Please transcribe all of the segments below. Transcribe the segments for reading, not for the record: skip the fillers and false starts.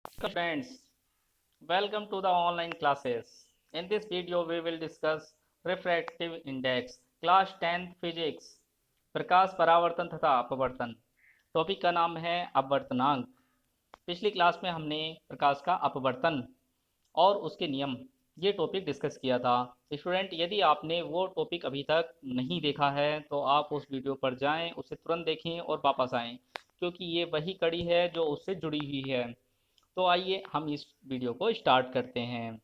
Friends, welcome to the online classes. In this video, we will discuss refractive index, class 10th physics, प्रकाश परावर्तन तथा अपवर्तन। Topic का नाम है अपवर्तनांक। पिछली क्लास में हमने प्रकाश का अपवर्तन और उसके नियम ये टॉपिक डिस्कस किया था। स्टूडेंट, यदि आपने वो टॉपिक अभी तक नहीं देखा है तो आप उस वीडियो पर जाएं, उसे तुरंत देखें और वापस आएं, क्योंकि ये वही कड़ी है जो उससे जुड़ी हुई है। तो आइए हम इस वीडियो को स्टार्ट करते हैं।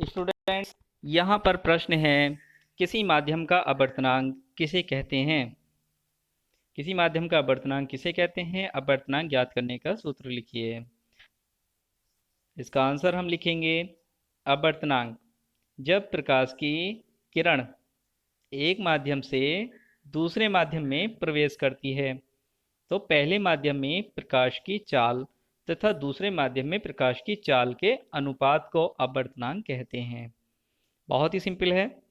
स्टूडेंट्स, यहाँ पर प्रश्न है, किसी माध्यम का अपवर्तनांक किसे कहते हैं? किसी माध्यम का अपवर्तनांक किसे कहते हैं? अपवर्तनांक ज्ञात करने का सूत्र लिखिए। इसका आंसर हम लिखेंगे, अपवर्तनांक जब प्रकाश की किरण एक माध्यम से दूसरे माध्यम में प्रवेश करती है तो पहले माध्यम में प्रकाश की चाल तथा दूसरे माध्यम में प्रकाश की चाल के अनुपात को अपवर्तनांक कहते हैं। बहुत ही सिंपल है।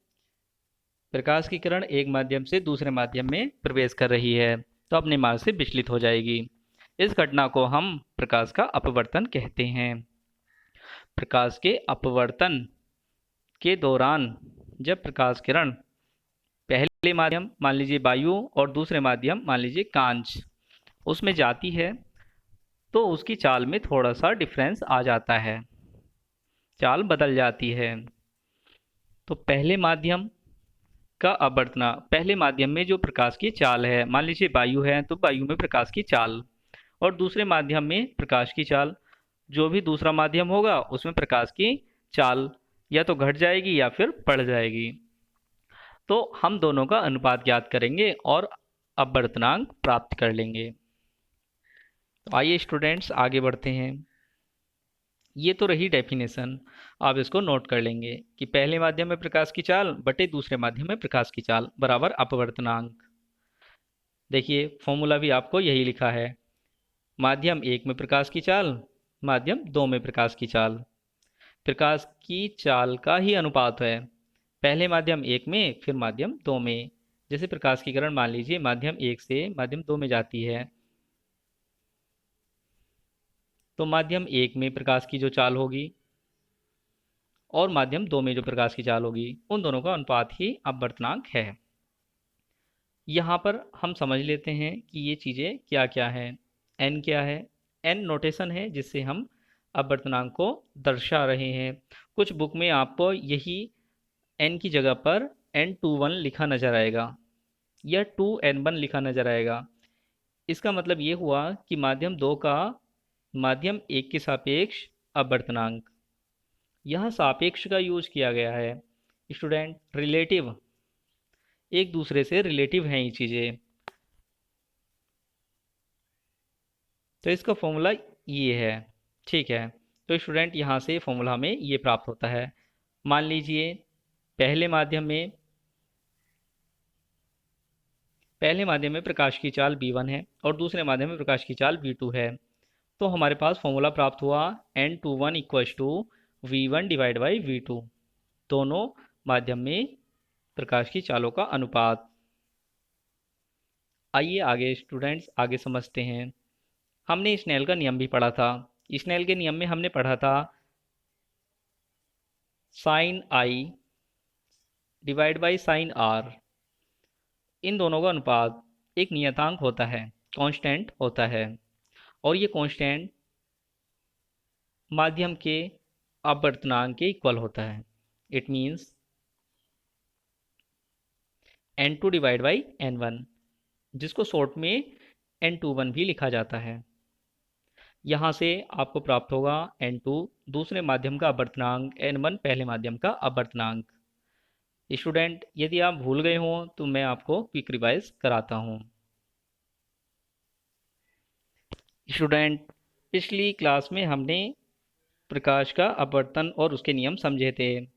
प्रकाश की किरण एक माध्यम से दूसरे माध्यम में प्रवेश कर रही है तो अपने मार्ग से विचलित हो जाएगी। इस घटना को हम प्रकाश का अपवर्तन कहते हैं। प्रकाश के अपवर्तन के दौरान जब प्रकाश किरण पहले माध्यम मान लीजिए वायु और दूसरे माध्यम मान लीजिए कांच उसमें जाती है तो उसकी चाल में थोड़ा सा डिफरेंस आ जाता है, चाल बदल जाती है। तो पहले माध्यम का अपवर्तना, पहले माध्यम में जो प्रकाश की चाल है, मान लीजिए वायु है तो वायु में प्रकाश की चाल, और दूसरे माध्यम में प्रकाश की चाल, जो भी दूसरा माध्यम होगा उसमें प्रकाश की चाल या तो घट जाएगी या फिर बढ़ जाएगी। तो हम दोनों का अनुपात ज्ञात करेंगे और अपवर्तनांक प्राप्त कर लेंगे। तो आइए स्टूडेंट्स आगे बढ़ते हैं। ये तो रही डेफिनेशन, आप इसको नोट कर लेंगे कि पहले माध्यम में प्रकाश की चाल बटे दूसरे माध्यम में प्रकाश की चाल बराबर अपवर्तनांक। देखिए फॉर्मूला भी आपको यही लिखा है, माध्यम एक में प्रकाश की चाल, माध्यम दो में प्रकाश की चाल। प्रकाश की चाल का ही अनुपात है, पहले माध्यम एक में फिर माध्यम दो में। जैसे प्रकाश की किरण मान लीजिए माध्यम एक से माध्यम दो में जाती है तो माध्यम एक में प्रकाश की जो चाल होगी और माध्यम दो में जो प्रकाश की चाल होगी उन दोनों का अनुपात ही अपवर्तनांक है। यहाँ पर हम समझ लेते हैं कि ये चीज़ें क्या क्या हैं। n क्या है? n नोटेशन है जिससे हम अपवर्तनांक को दर्शा रहे हैं। कुछ बुक में आपको यही n की जगह पर n21 लिखा नजर आएगा या 2n1 लिखा नजर आएगा। इसका मतलब ये हुआ कि माध्यम दो का माध्यम एक के सापेक्ष अपवर्तनांक, यहाँ सापेक्ष का यूज किया गया है। स्टूडेंट, रिलेटिव, एक दूसरे से रिलेटिव हैं ये चीज़ें। तो इसका फॉर्मूला ये है, ठीक है। तो स्टूडेंट यहाँ से फॉर्मूला हमें ये प्राप्त होता है। मान लीजिए पहले माध्यम में प्रकाश की चाल v1 है और दूसरे माध्यम में प्रकाश की चाल v2 है। तो हमारे पास फॉर्मूला प्राप्त हुआ n21 equals to v1 divide by v2, दोनों माध्यम में प्रकाश की चालों का अनुपात। आइए आगे स्टूडेंट्स आगे समझते हैं। हमने स्नेल का नियम भी पढ़ा था। स्नेल के नियम में हमने पढ़ा था sine I divide by sine R, इन दोनों का अनुपात एक नियतांक होता है, कांस्टेंट होता है, और ये कांस्टेंट माध्यम के अपवर्तनांक के इक्वल होता है। It means n2 divide by n1, जिसको शॉर्ट में n21 भी लिखा जाता है। यहाँ से आपको प्राप्त होगा n2 दूसरे माध्यम का अपवर्तनांक, n1 पहले माध्यम का अपवर्तनांक। स्टूडेंट, यदि आप भूल गए हों तो मैं आपको क्विक रिवाइज कराता हूँ। स्टूडेंट, पिछली क्लास में हमने प्रकाश का अपवर्तन और उसके नियम समझे थे।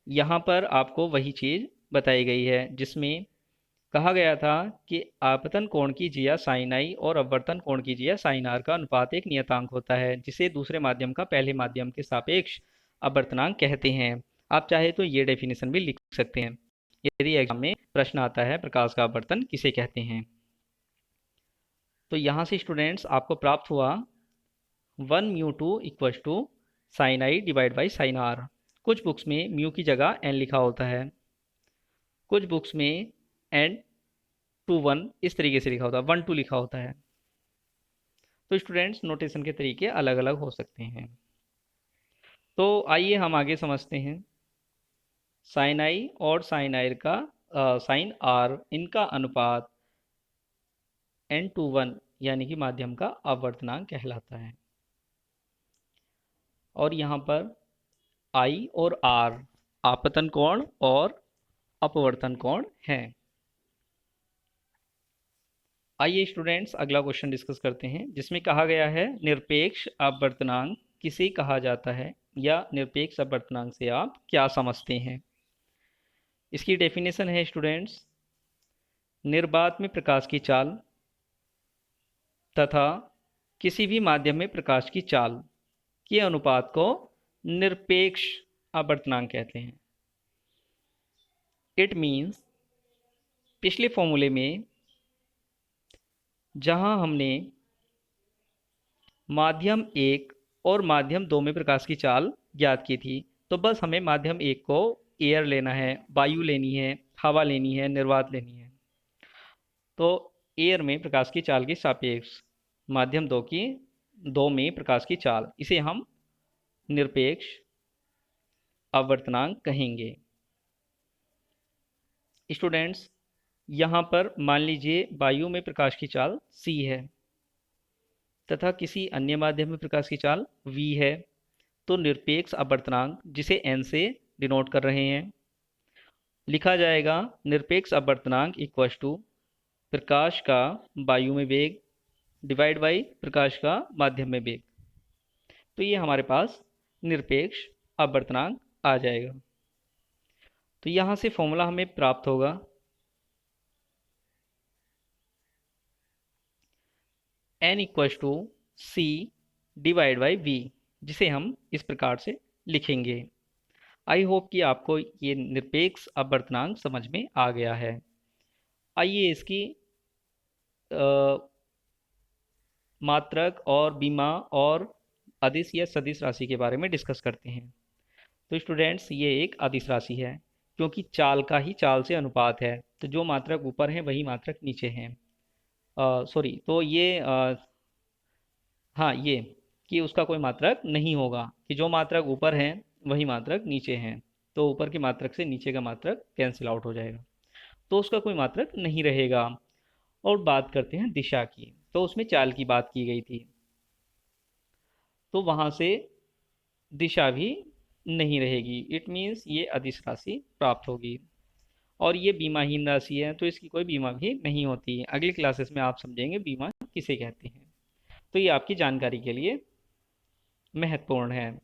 यहाँ पर आपको वही चीज़ बताई गई है जिसमें कहा गया था कि आपतन कोण की जिया साइन आई और अपवर्तन कोण की जिया साइन आर का अनुपात एक नियतांक होता है जिसे दूसरे माध्यम का पहले माध्यम के सापेक्ष अपवर्तनांक कहते हैं। आप चाहे तो ये डेफिनेशन भी लिख सकते हैं यदि एग्जाम में प्रश्न आता है प्रकाश का अपवर्तन किसे कहते हैं। तो यहाँ से स्टूडेंट्स आपको प्राप्त हुआ 1 mu two equal to sine I divide by sine R. कुछ बुक्स में म्यू की जगह एन लिखा होता है, कुछ बुक्स में एन टू वन इस तरीके से लिखा होता है, 1 2 लिखा होता है। तो स्टूडेंट्स नोटेशन के तरीके अलग अलग हो सकते हैं। तो आइए हम आगे समझते हैं। साइन आई और साइन आई का साइन आर, इनका अनुपात n/1 यानी कि माध्यम का अपवर्तनांक कहलाता है। और यहाँ पर I और R आपतन कोण और अपवर्तन कोण हैं। आइए स्टूडेंट्स अगला क्वेश्चन डिस्कस करते हैं, जिसमें कहा गया है निरपेक्ष अपवर्तनांक किसे कहा जाता है, या निरपेक्ष अपवर्तनांक से आप क्या समझते हैं। इसकी डेफिनेशन है स्टूडेंट्स, निर्वात में प्रकाश की चाल तथा किसी भी माध्यम में प्रकाश की चाल के अनुपात को निरपेक्ष अपवर्तनांक कहते हैं। इट मीन्स, पिछले फॉर्मूले में जहां हमने माध्यम 1 और माध्यम 2 में प्रकाश की चाल ज्ञात की थी, तो बस हमें माध्यम 1 को एयर लेना है, वायु लेनी है, हवा लेनी है, निर्वात लेनी है। तो एयर में प्रकाश की चाल के सापेक्ष माध्यम 2 में प्रकाश की चाल, इसे हम निरपेक्ष अपवर्तनांक कहेंगे। स्टूडेंट्स यहाँ पर मान लीजिए वायु में प्रकाश की चाल c है तथा किसी अन्य माध्यम में प्रकाश की चाल v है, तो निरपेक्ष अपवर्तनांक, जिसे n से डिनोट कर रहे हैं, लिखा जाएगा निरपेक्ष अपवर्तनांक इक्वल टू प्रकाश का वायु में वेग डिवाइड बाई प्रकाश का माध्यम में वेग। तो ये हमारे पास निरपेक्ष अपवर्तनांक आ जाएगा। तो यहाँ से फॉर्मूला हमें प्राप्त होगा n equal to C divide by V, जिसे हम इस प्रकार से लिखेंगे। आई होप कि आपको ये निरपेक्ष अपवर्तनांक समझ में आ गया है। आइए इसकी मात्रक और बीमा और अदिश या सदिश राशि के बारे में डिस्कस करते हैं। तो स्टूडेंट्स ये एक अदिश राशि है, क्योंकि चाल का ही चाल से अनुपात है, तो जो मात्रक ऊपर है वही मात्रक नीचे है। सॉरी, तो ये हाँ, ये कि उसका कोई मात्रक नहीं होगा, कि जो मात्रक ऊपर है वही मात्रक नीचे हैं, तो ऊपर के मात्रक से नीचे का मात्रक कैंसिल आउट हो जाएगा, तो उसका कोई मात्रक नहीं रहेगा। और बात करते हैं दिशा की, तो उसमें चाल की बात की गई थी, तो वहाँ से दिशा भी नहीं रहेगी। इट मीन्स ये अदिश राशि प्राप्त होगी। और ये बीमाहीन राशि है, तो इसकी कोई बीमा भी नहीं होती। अगली क्लासेस में आप समझेंगे बीमा किसे कहते हैं। तो ये आपकी जानकारी के लिए महत्वपूर्ण है।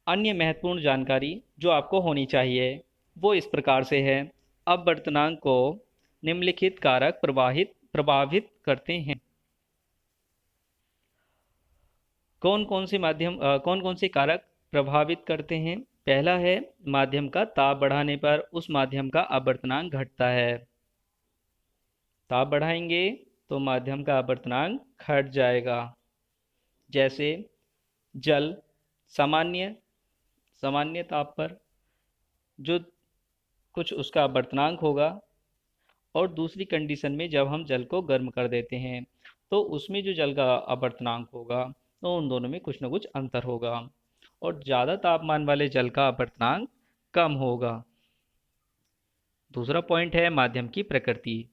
अन्य महत्वपूर्ण जानकारी जो आपको होनी चाहिए वो इस प्रकार से है, अपवर्तनांक को निम्नलिखित कारक प्रभावित करते हैं। कौन कौन से कारक प्रभावित करते हैं। पहला है, माध्यम का ताप बढ़ाने पर उस माध्यम का अपवर्तनांक घटता है। ताप बढ़ाएंगे तो माध्यम का अपवर्तनांक घट जाएगा। जैसे जल सामान्य ताप पर जो कुछ उसका अपवर्तनांक होगा, और दूसरी कंडीशन में जब हम जल को गर्म कर देते हैं तो उसमें जो जल का अपवर्तनांक होगा, तो उन दोनों में कुछ ना कुछ अंतर होगा, और ज़्यादा तापमान वाले जल का अपवर्तनांक कम होगा। दूसरा पॉइंट है माध्यम की प्रकृति।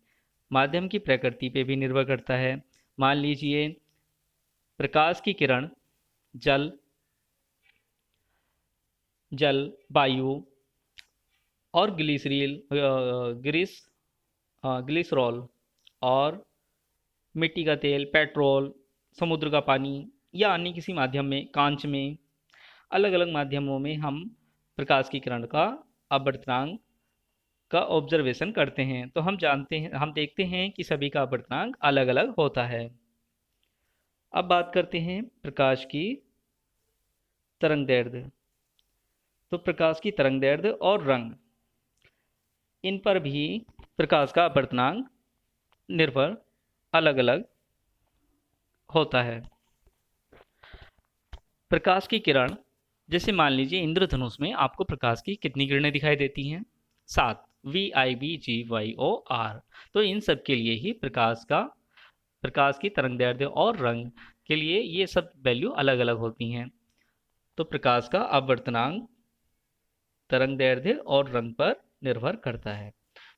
माध्यम की प्रकृति पे भी निर्भर करता है। मान लीजिए प्रकाश की किरण जल, वायु और ग्लिसरॉल और मिट्टी का तेल, पेट्रोल, समुद्र का पानी, या अन्य किसी माध्यम में, कांच में, अलग अलग माध्यमों में हम प्रकाश की किरण का अपवर्तनांक का ऑब्जर्वेशन करते हैं, तो हम देखते हैं कि सभी का अपवर्तनांक अलग अलग होता है। अब बात करते हैं प्रकाश की तरंगदैर्ध्य। तो प्रकाश की तरंगदैर्ध्य और रंग, इन पर भी प्रकाश का अपवर्तनांक निर्भर अलग अलग होता है। प्रकाश की किरण, जैसे मान लीजिए इंद्रधनुष में आपको प्रकाश की कितनी किरणें दिखाई देती हैं? 7। VIBGYOR। तो इन सब के लिए ही प्रकाश की तरंगदैर्ध्य और रंग के लिए ये सब वैल्यू अलग अलग होती हैं। तो प्रकाश का अपवर्तनांक तरंगदैर्ध्य और रंग पर निर्भर करता है।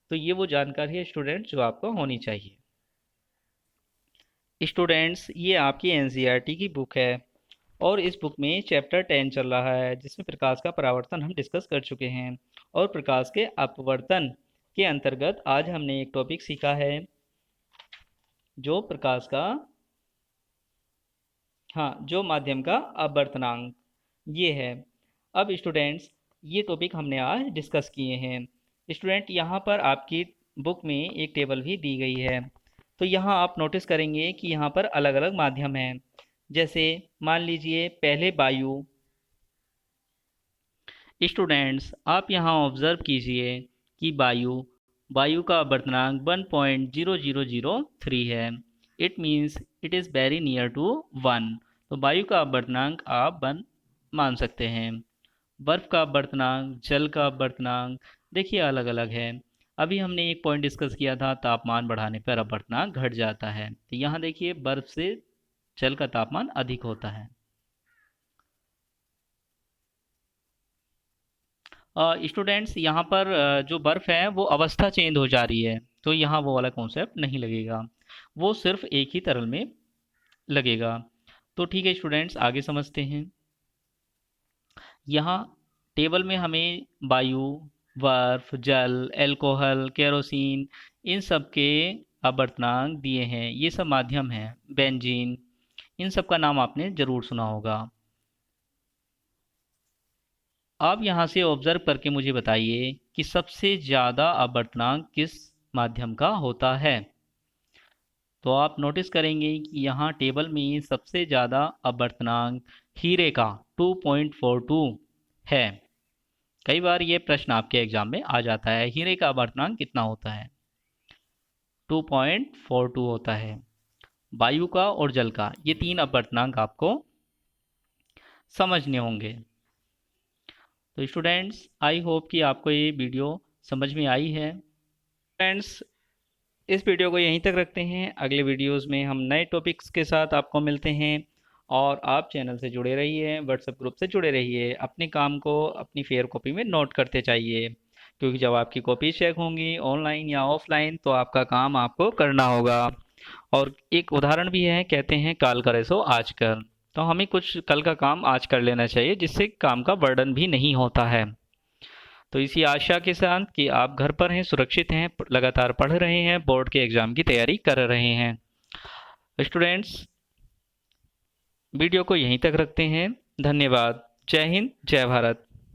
तो ये वो जानकारी है स्टूडेंट्स जो आपको होनी चाहिए। स्टूडेंट्स, ये आपकी एनसीईआरटी की बुक है और इस बुक में चैप्टर 10 चल रहा है, जिसमें प्रकाश का परावर्तन हम डिस्कस कर चुके हैं। और प्रकाश के अपवर्तन के अंतर्गत आज हमने एक टॉपिक सीखा है जो प्रकाश का जो माध्यम का अपवर्तनांक ये है। अब स्टूडेंट्स, ये टॉपिक हमने आज डिस्कस किए हैं। स्टूडेंट, यहाँ पर आपकी बुक में एक टेबल भी दी गई है। तो यहाँ आप नोटिस करेंगे कि यहाँ पर अलग अलग माध्यम हैं। जैसे मान लीजिए पहले वायु। स्टूडेंट्स, आप यहाँ ऑब्जर्व कीजिए कि वायु का अपवर्तनांक 1.0003 है। It means it is very near to 1। तो वायु का अपवर्तनांक आप 1 मान सकते हैं। बर्फ का अपवर्तनांक, जल का अपवर्तनांक देखिए अलग अलग है। अभी हमने एक पॉइंट डिस्कस किया था, तापमान बढ़ाने पर अपवर्तनांक घट जाता है। तो यहाँ देखिए बर्फ से जल का तापमान अधिक होता है। स्टूडेंट्स, यहाँ पर जो बर्फ़ है वो अवस्था चेंज हो जा रही है, तो यहाँ वो वाला कॉन्सेप्ट नहीं लगेगा, वो सिर्फ एक ही तरल में लगेगा। तो ठीक है स्टूडेंट्स, आगे समझते हैं। यहाँ टेबल में हमें वायु, बर्फ, जल, एल्कोहल, केरोसिन इन सब के अपवर्तनांक दिए हैं। ये सब माध्यम हैं। बेंजीन, इन सब का नाम आपने ज़रूर सुना होगा। आप यहाँ से ऑब्जर्व करके मुझे बताइए कि सबसे ज़्यादा अपवर्तनांक किस माध्यम का होता है। तो आप नोटिस करेंगे कि यहाँ टेबल में सबसे ज़्यादा अपवर्तनांक हीरे का 2.42 है। कई बार ये प्रश्न आपके एग्जाम में आ जाता है, हीरे का अपवर्तनांक कितना होता है? 2.42 होता है। वायु का और जल का, ये तीन अपवर्तनांक आपको समझने होंगे। तो स्टूडेंट्स, आई होप कि आपको ये वीडियो समझ में आई है। फ्रेंड्स, इस वीडियो को यहीं तक रखते हैं। अगले वीडियोस में हम नए टॉपिक्स के साथ आपको मिलते हैं। और आप चैनल से जुड़े रहिए, व्हाट्सएप ग्रुप से जुड़े रहिए। अपने काम को अपनी फेयर कॉपी में नोट करते चाहिए, क्योंकि जब आपकी कॉपी चेक होंगी ऑनलाइन या ऑफलाइन तो आपका काम आपको करना होगा। और एक उदाहरण भी है, कहते हैं काल करे सो आज कर। तो हमें कुछ कल का काम आज कर लेना चाहिए, जिससे काम का बर्डन भी नहीं होता है। तो इसी आशा के साथ कि आप घर पर हैं, सुरक्षित हैं, लगातार पढ़ रहे हैं, बोर्ड के एग्ज़ाम की तैयारी कर रहे हैं। स्टूडेंट्स, वीडियो को यहीं तक रखते हैं। धन्यवाद। जय हिंद, जय भारत।